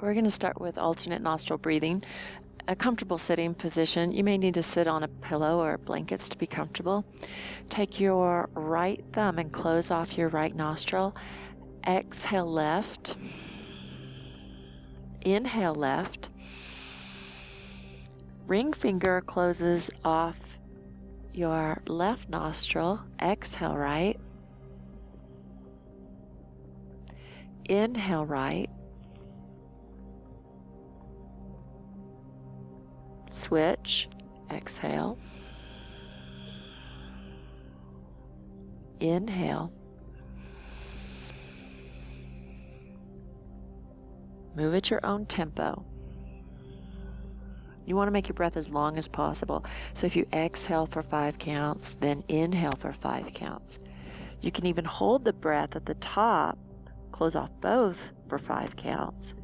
We're going to start with alternate nostril breathing. A comfortable sitting position. You may need to sit on a pillow or blankets to be comfortable. Take your right thumb and close off your right nostril. Exhale left. Inhale left. Ring finger closes off your left nostril. Exhale right. Inhale right. Switch. Exhale. Inhale. Move at your own tempo. You want to make your breath as long as possible. So if you exhale for 5 counts, then inhale for 5 counts. You can even hold the breath at the top, close off both for 5 counts,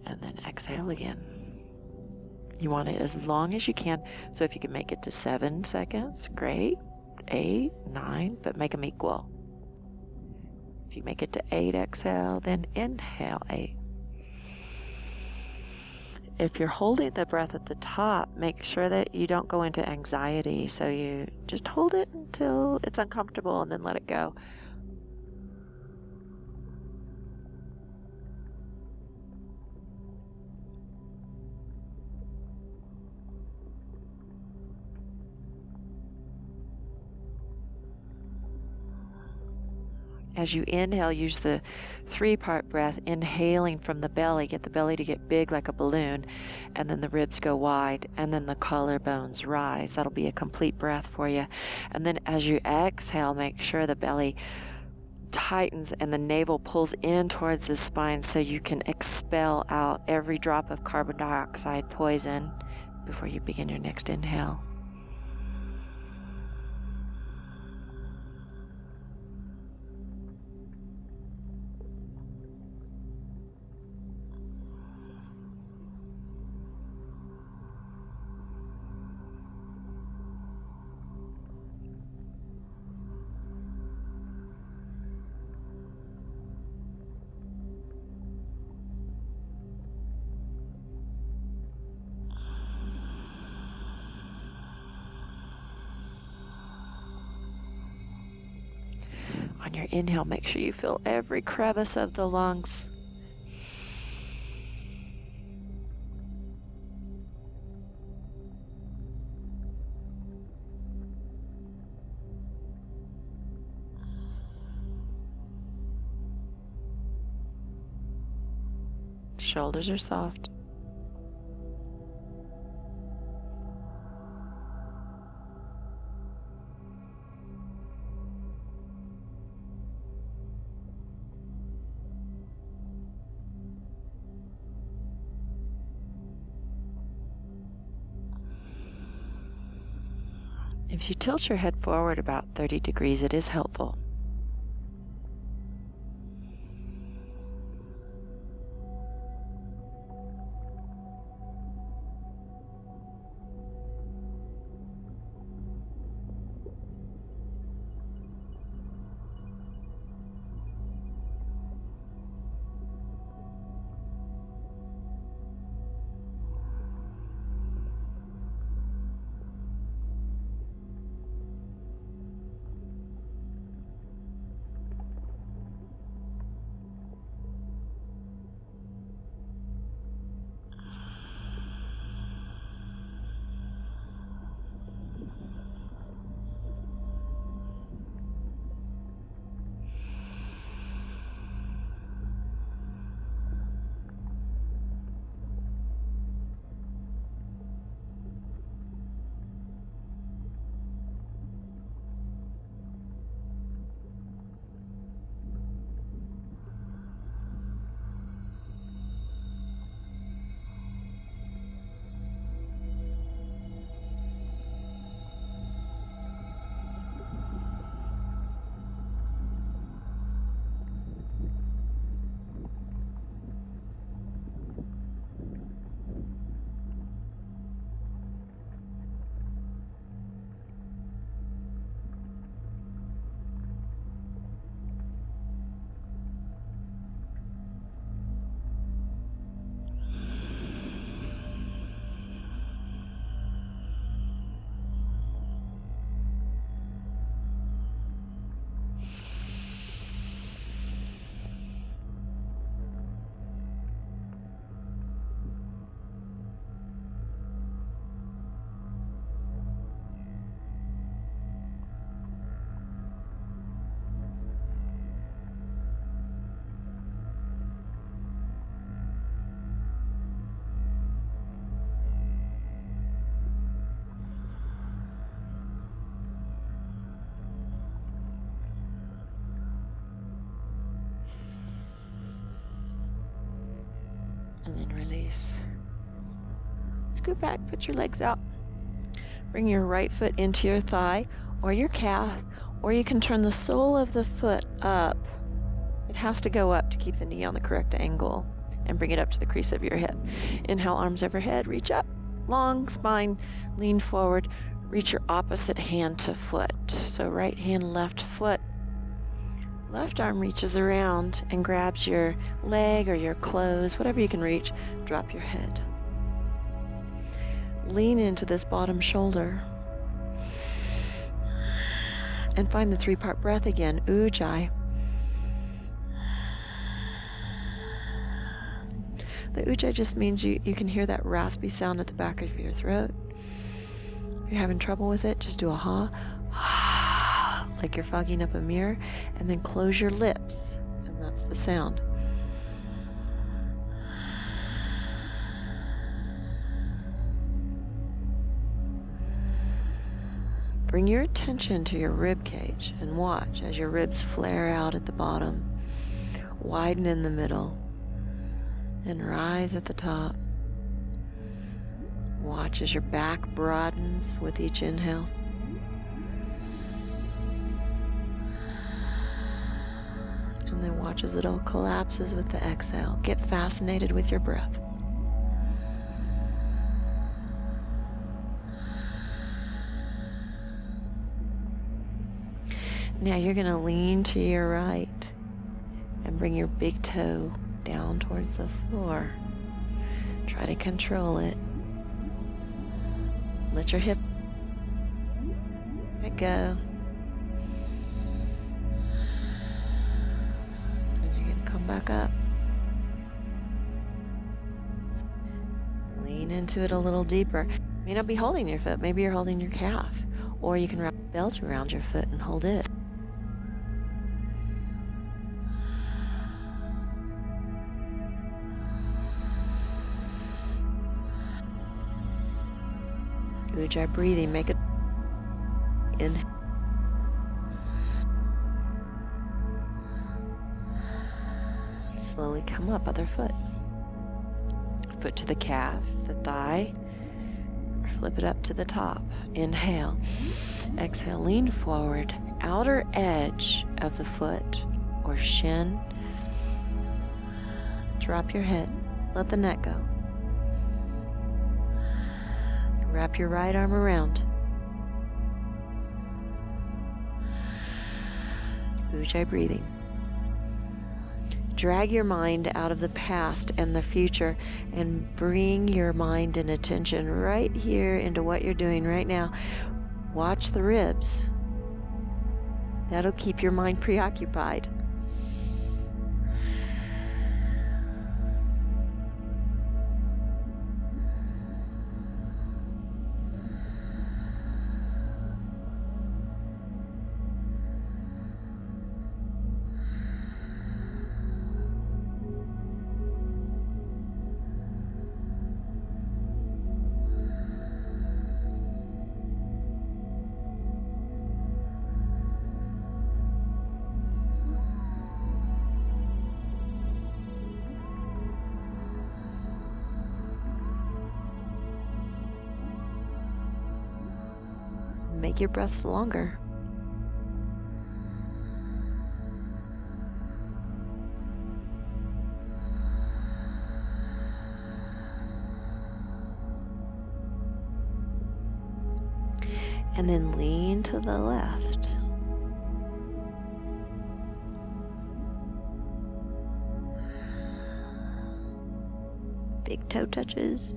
and then exhale again. You want it as long as you can. So if you can make it to 7 seconds, great. 8, 9, but make them equal. If you make it to 8, exhale, then inhale 8. If you're holding the breath at the top, make sure that you don't go into anxiety. So you just hold it until it's uncomfortable and then let it go. As you inhale, use the 3-part breath, inhaling from the belly. Get the belly to get big like a balloon, and then the ribs go wide, and then the collarbones rise. That'll be a complete breath for you. And then as you exhale, make sure the belly tightens and the navel pulls in towards the spine so you can expel out every drop of carbon dioxide poison before you begin your next inhale. On your inhale, make sure you fill every crevice of the lungs. Shoulders are soft. If you tilt your head forward about 30 degrees, it is helpful. and then release. Scoot back, put your legs out. Bring your right foot into your thigh or your calf, or you can turn the sole of the foot up. It has to go up to keep the knee on the correct angle, and bring it up to the crease of your hip. Inhale, arms overhead, reach up. Long spine, lean forward. Reach your opposite hand to foot. So right hand, left foot. Left arm reaches around and grabs your leg or your clothes, whatever you can reach. Drop your head. Lean into this bottom shoulder. And find the 3-part breath again, Ujjayi. The Ujjayi just means you can hear that raspy sound at the back of your throat. If you're having trouble with it, just do a ha, like you're fogging up a mirror, and then close your lips, and that's the sound. Bring your attention to your rib cage and watch as your ribs flare out at the bottom, widen in the middle, and rise at the top. Watch as your back broadens with each inhale. And then watch as it all collapses with the exhale. Get fascinated with your breath. Now you're going to lean to your right and bring your big toe down towards the floor. Try to control it. Let your hip let go. And you're going to come back up. Lean into it a little deeper. You may not be holding your foot. Maybe you're holding your calf. Or you can wrap a belt around your foot and hold it. Ujjayi breathing, make it in. Slowly come up, other foot. Foot to the calf, the thigh, or flip it up to the top. Inhale. Exhale, lean forward, outer edge of the foot or shin. Drop your head, let the neck go. Wrap your right arm around. Ujjayi breathing. Drag your mind out of the past and the future and bring your mind and attention right here into what you're doing right now. Watch the ribs. That'll keep your mind preoccupied. Make your breaths longer. And then lean to the left. Big toe touches.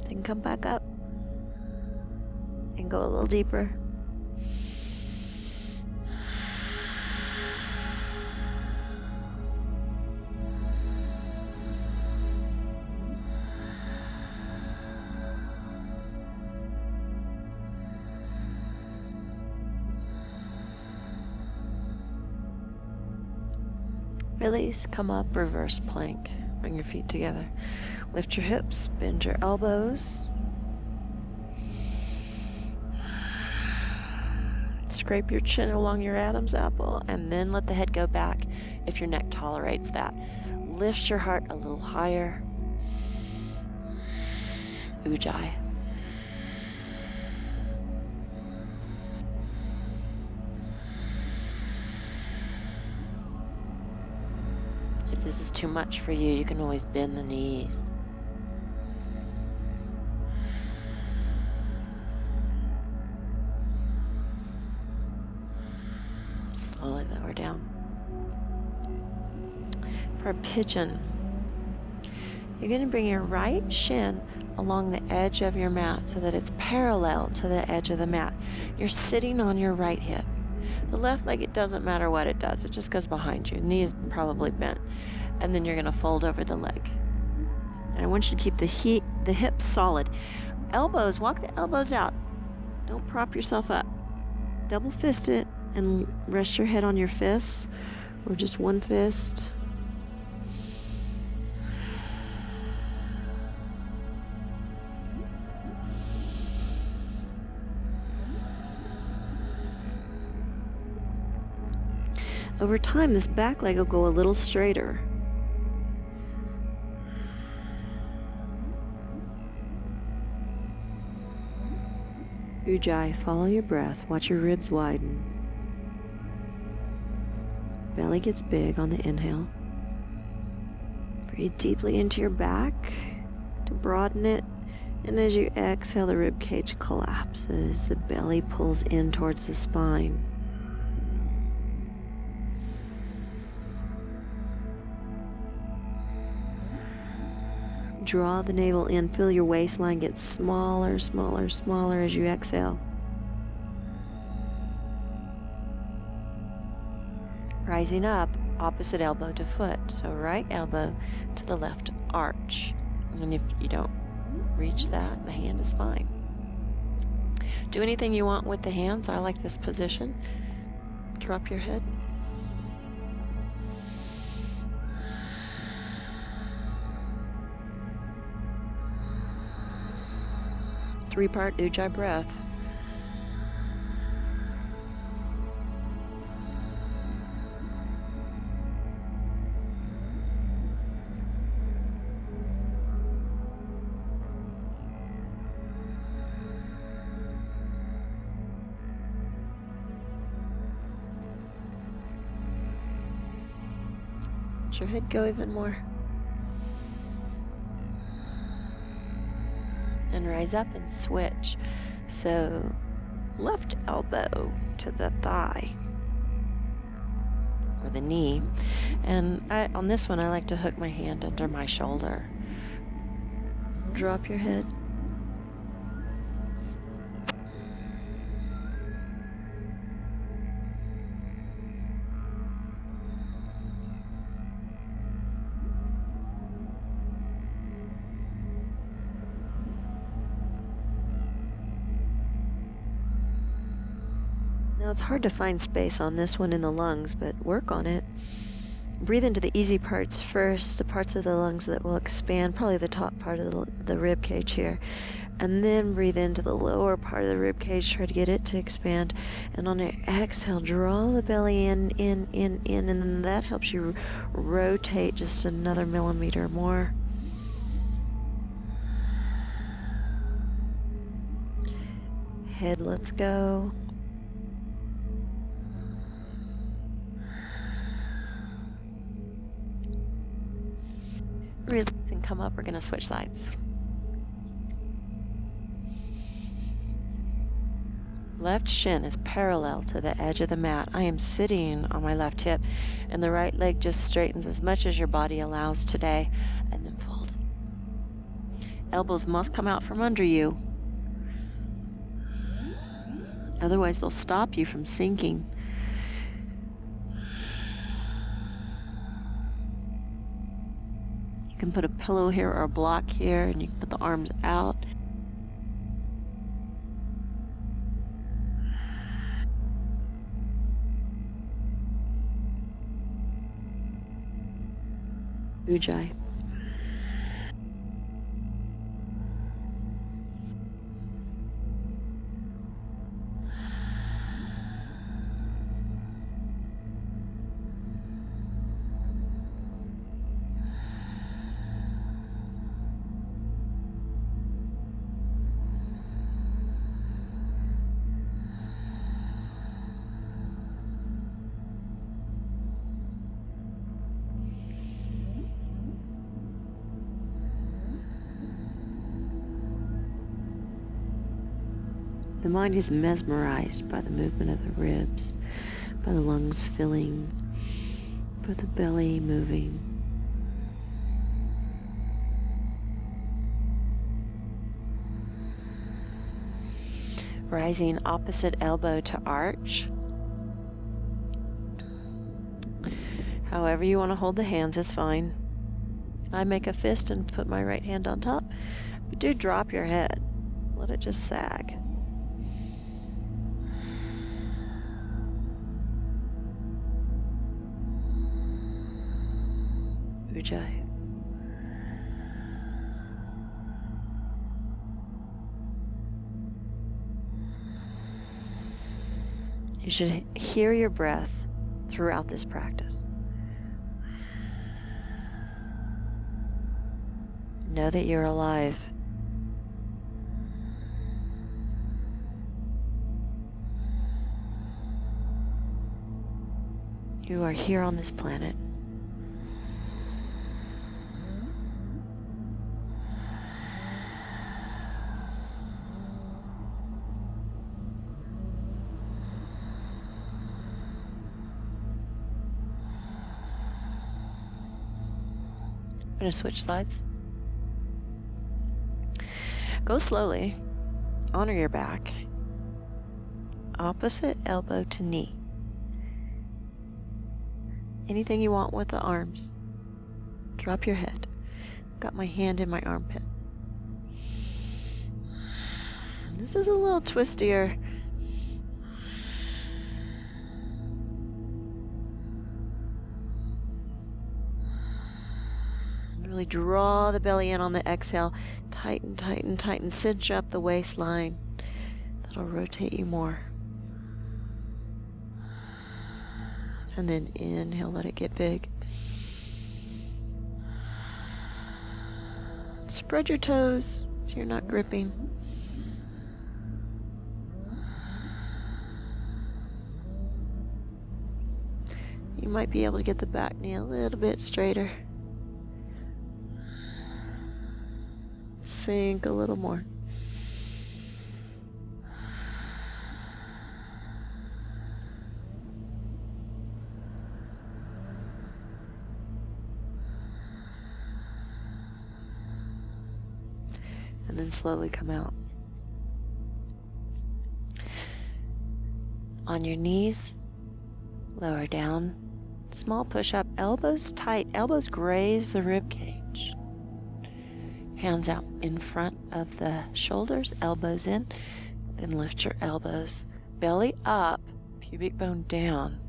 Then come back up and go a little deeper. Release, come up, reverse plank. Bring your feet together. Lift your hips, bend your elbows. scrape your chin along your Adam's apple, and then let the head go back if your neck tolerates that. Lift your heart a little higher. Ujjayi. If this is too much for you, you can always bend the knees. Slowly lower down. For a pigeon, you're going to bring your right shin along the edge of your mat so that it's parallel to the edge of the mat. You're sitting on your right hip. The left leg, it doesn't matter what it does. It just goes behind you. Knee is probably bent. And then you're going to fold over the leg. And I want you to keep the hips solid. Elbows, walk the elbows out. Don't prop yourself up. Double fist it and rest your head on your fists, or just one fist. Over time, this back leg will go a little straighter. Ujjayi, follow your breath. Watch your ribs widen. Belly gets big on the inhale. Breathe deeply into your back to broaden it. And as you exhale, the rib cage collapses. The belly pulls in towards the spine. Draw the navel in. Feel your waistline get smaller, smaller, smaller as you exhale. Rising up, opposite elbow to foot. So right elbow to the left arch. And if you don't reach that, the hand is fine. Do anything you want with the hands. I like this position. Drop your head. Three-part Ujjayi breath. Let your head go even more. And rise up and switch. So left elbow to the thigh or the knee. And on this one, I like to hook my hand under my shoulder. Drop your head. Now it's hard to find space on this one in the lungs, but work on it. Breathe into the easy parts first, the parts of the lungs that will expand, probably the top part of the rib cage here. And then breathe into the lower part of the rib cage, try to get it to expand. And on your exhale, draw the belly in, and then that helps you rotate just another millimeter more. Head lets go. Release and come up. We're going to switch sides. Left shin is parallel to the edge of the mat. I am sitting on my left hip, and the right leg just straightens as much as your body allows today, and then fold. Elbows must come out from under you. Otherwise, they'll stop you from sinking. You can put a pillow here or a block here, and you can put the arms out. Ujjayi. The mind is mesmerized by the movement of the ribs, by the lungs filling, by the belly moving. Rising opposite elbow to arch. However you want to hold the hands is fine. I make a fist and put my right hand on top. But do drop your head. Let it just sag. Ujjayi. You should hear your breath throughout this practice. Know that you're alive. You are here on this planet. I'm going to switch slides. Go slowly. Honor your back. Opposite elbow to knee. Anything you want with the arms. Drop your head. Got my hand in my armpit. This is a little twistier. Really draw the belly in on the exhale. Tighten, tighten, tighten. Cinch up the waistline. That'll rotate you more. And then inhale, let it get big. Spread your toes so you're not gripping. You might be able to get the back knee a little bit straighter. Sink a little more. And then slowly come out. On your knees, lower down. Small push-up, elbows tight, elbows graze the rib cage. Hands out in front of the shoulders, elbows in, then lift your elbows. Belly up, pubic bone down,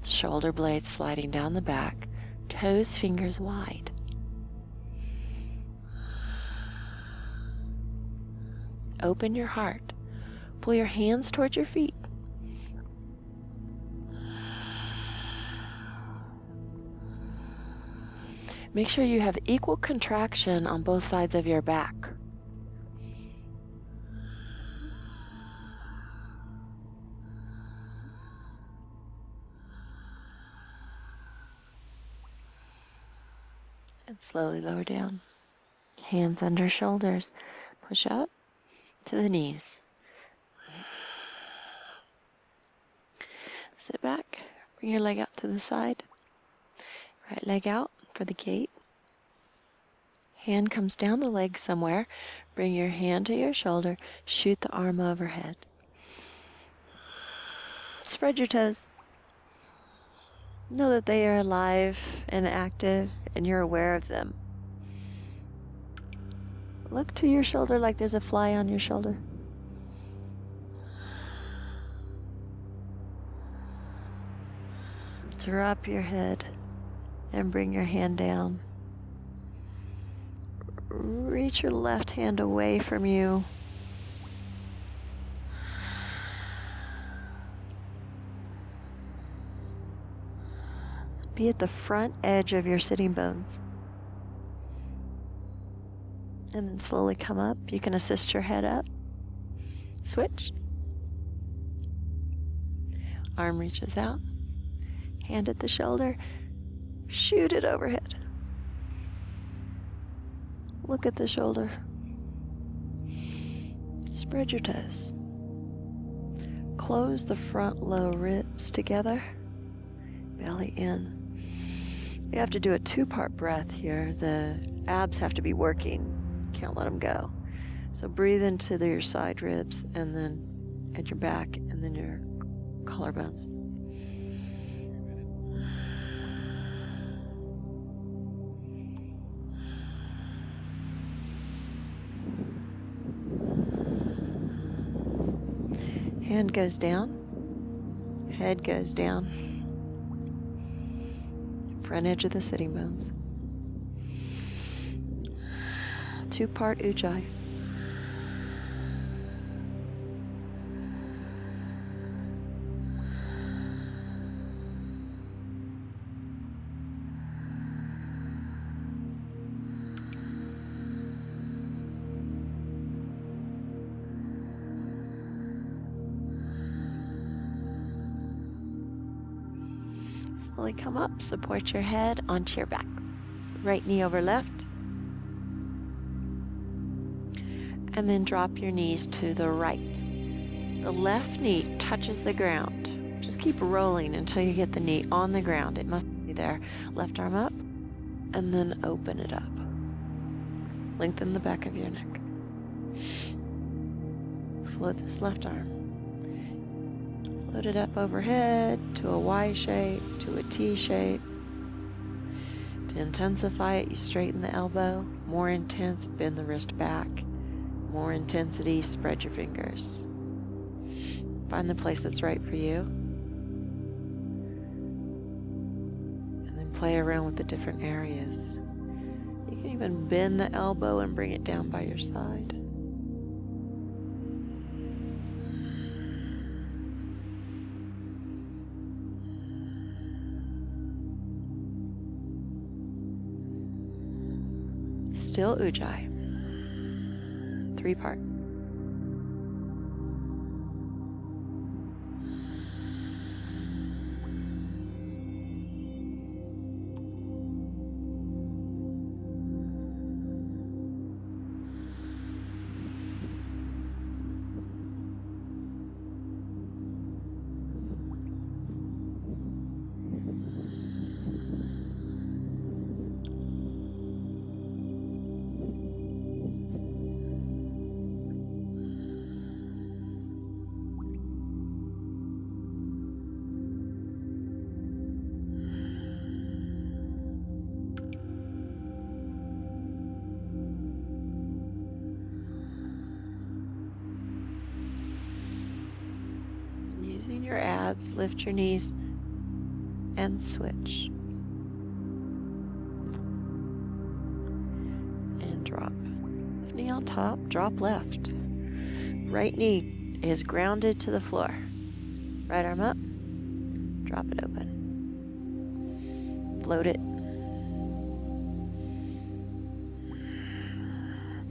shoulder blades sliding down the back, toes, fingers wide. Open your heart. Pull your hands towards your feet. Make sure you have equal contraction on both sides of your back. And slowly lower down. Hands under shoulders. Push up to the knees. Sit back. Bring your leg out to the side. Right leg out for the gate. Hand comes down the leg somewhere. Bring your hand to your shoulder. Shoot the arm overhead. Spread your toes. Know that they are alive and active and you're aware of them. Look to your shoulder like there's a fly on your shoulder. Drop your head and bring your hand down. Reach your left hand away from you. Be at the front edge of your sitting bones. And then slowly come up. You can assist your head up. Switch. Arm reaches out. Hand at the shoulder. Shoot it overhead. Look at the shoulder. Spread your toes. close the front low ribs together. Belly in. You have to do a 2-part breath here. The abs have to be working. Can't let them go. So breathe into your side ribs and then at your back and then your collarbones. Hand goes down. Head goes down. Front edge of the sitting bones. 2-part Ujjayi. Slowly come up, support your head onto your back. Right knee over left. And then drop your knees to the right. The left knee touches the ground. Just keep rolling until you get the knee on the ground. It must be there. Left arm up, and then open it up. Lengthen the back of your neck. Float this left arm. Float it up overhead to a Y shape, to a T shape. To intensify it, you straighten the elbow. More intense, bend the wrist back. More intensity, spread your fingers. Find the place that's right for you. And then play around with the different areas. You can even bend the elbow and bring it down by your side. Still Ujjayi. 3-part. Using your abs, lift your knees and switch. And drop. Left knee on top, drop left. Right knee is grounded to the floor. Right arm up, drop it open. Float it.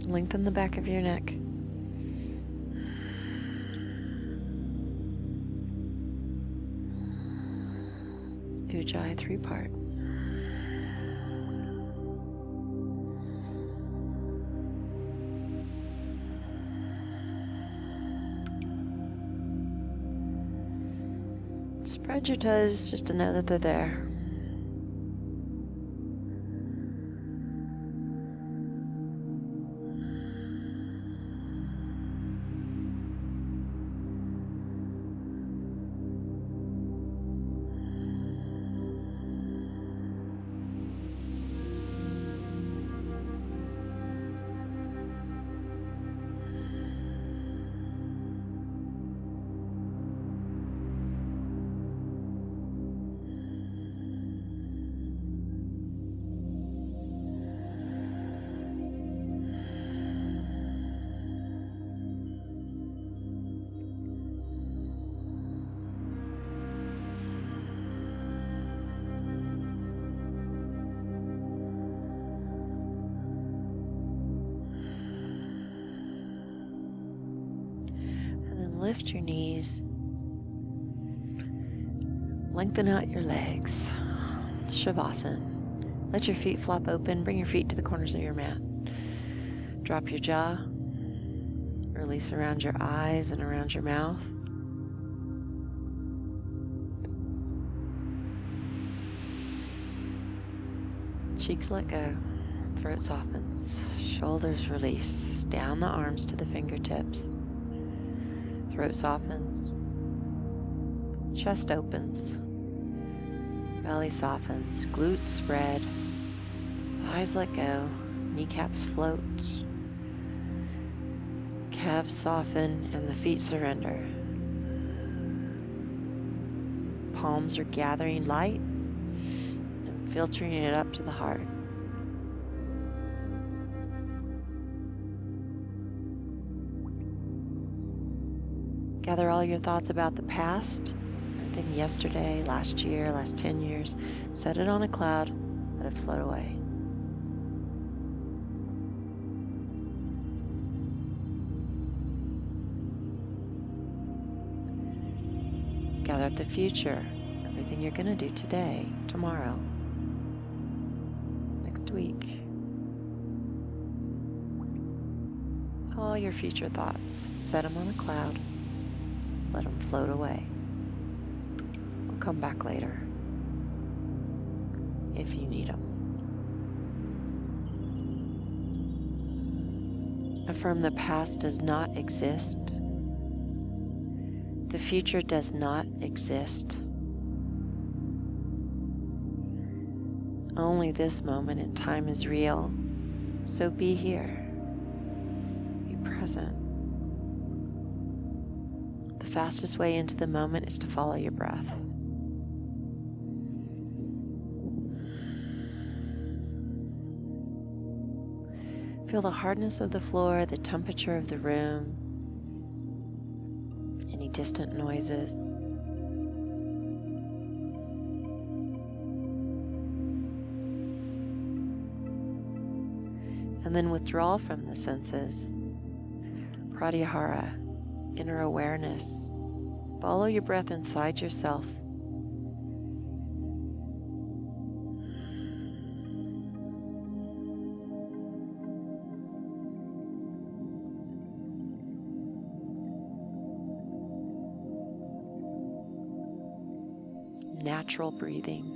Lengthen the back of your neck. Ujjayi 3-part. Spread your toes just to know that they're there. Lift your knees. Lengthen out your legs. Savasana. Let your feet flop open. Bring your feet to the corners of your mat. Drop your jaw. Release around your eyes and around your mouth. Cheeks let go. Throat softens. Shoulders release. Down the arms to the fingertips. Throat softens. Chest opens. Belly softens. Glutes spread. Thighs let go. Kneecaps float. Calves soften and the feet surrender. Palms are gathering light and filtering it up to the heart. Gather all your thoughts about the past, everything yesterday, last year, last 10 years. Set it on a cloud, let it float away. Gather up the future, everything you're going to do today, tomorrow, next week. All your future thoughts, set them on a cloud, let them float away. We'll come back later if you need them. Affirm the past does not exist. The future does not exist. Only this moment in time is real, so be here. Be present. The fastest way into the moment is to follow your breath. Feel the hardness of the floor, the temperature of the room, any distant noises. And then withdraw from the senses. Pratyahara, inner awareness. Follow your breath inside yourself. Natural breathing.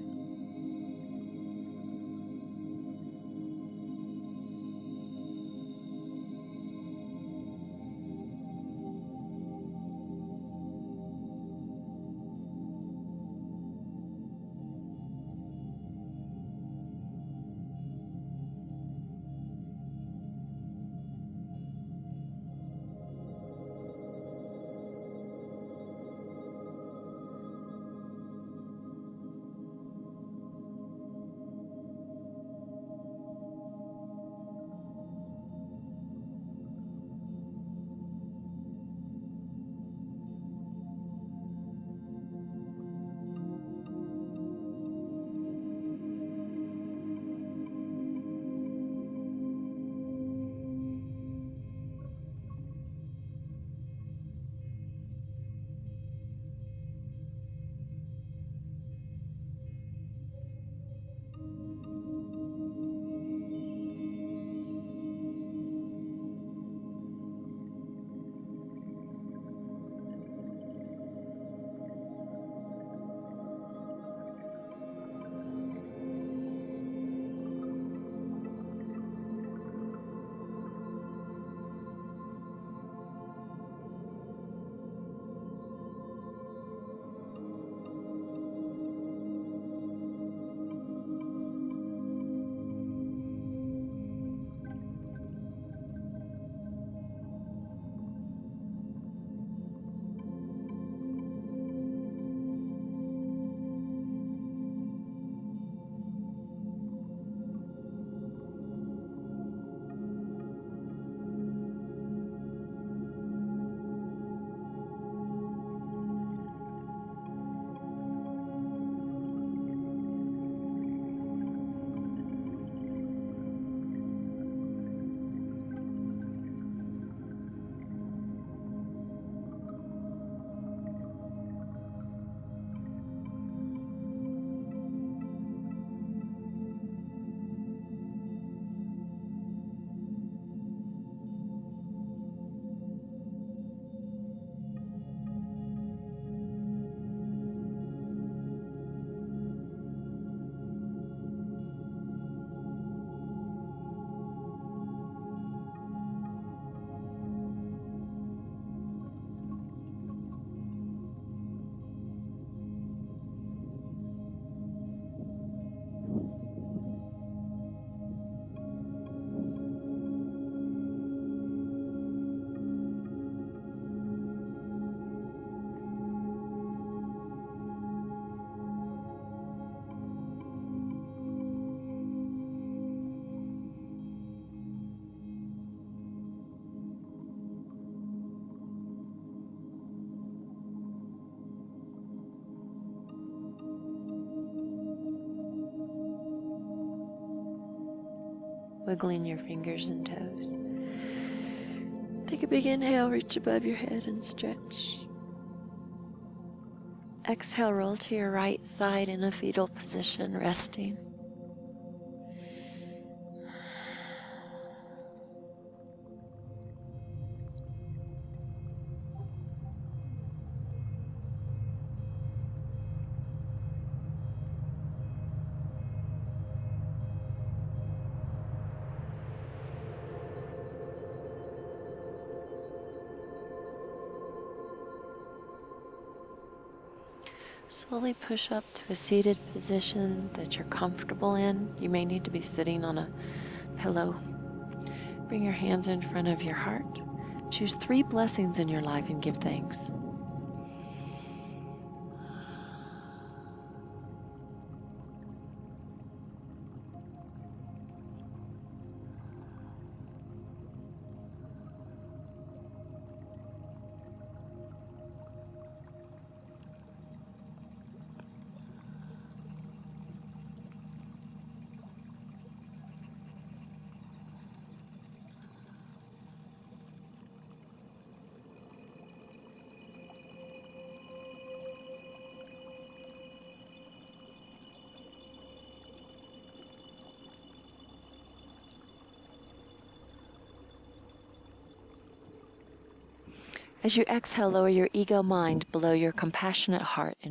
wiggling your fingers and toes. Take a big inhale, reach above your head and stretch. Exhale, roll to your right side in a fetal position, resting. Slowly push up to a seated position that you're comfortable in. You may need to be sitting on a pillow. Bring your hands in front of your heart. Choose 3 blessings in your life and give thanks. As you exhale, lower your ego mind below your compassionate heart and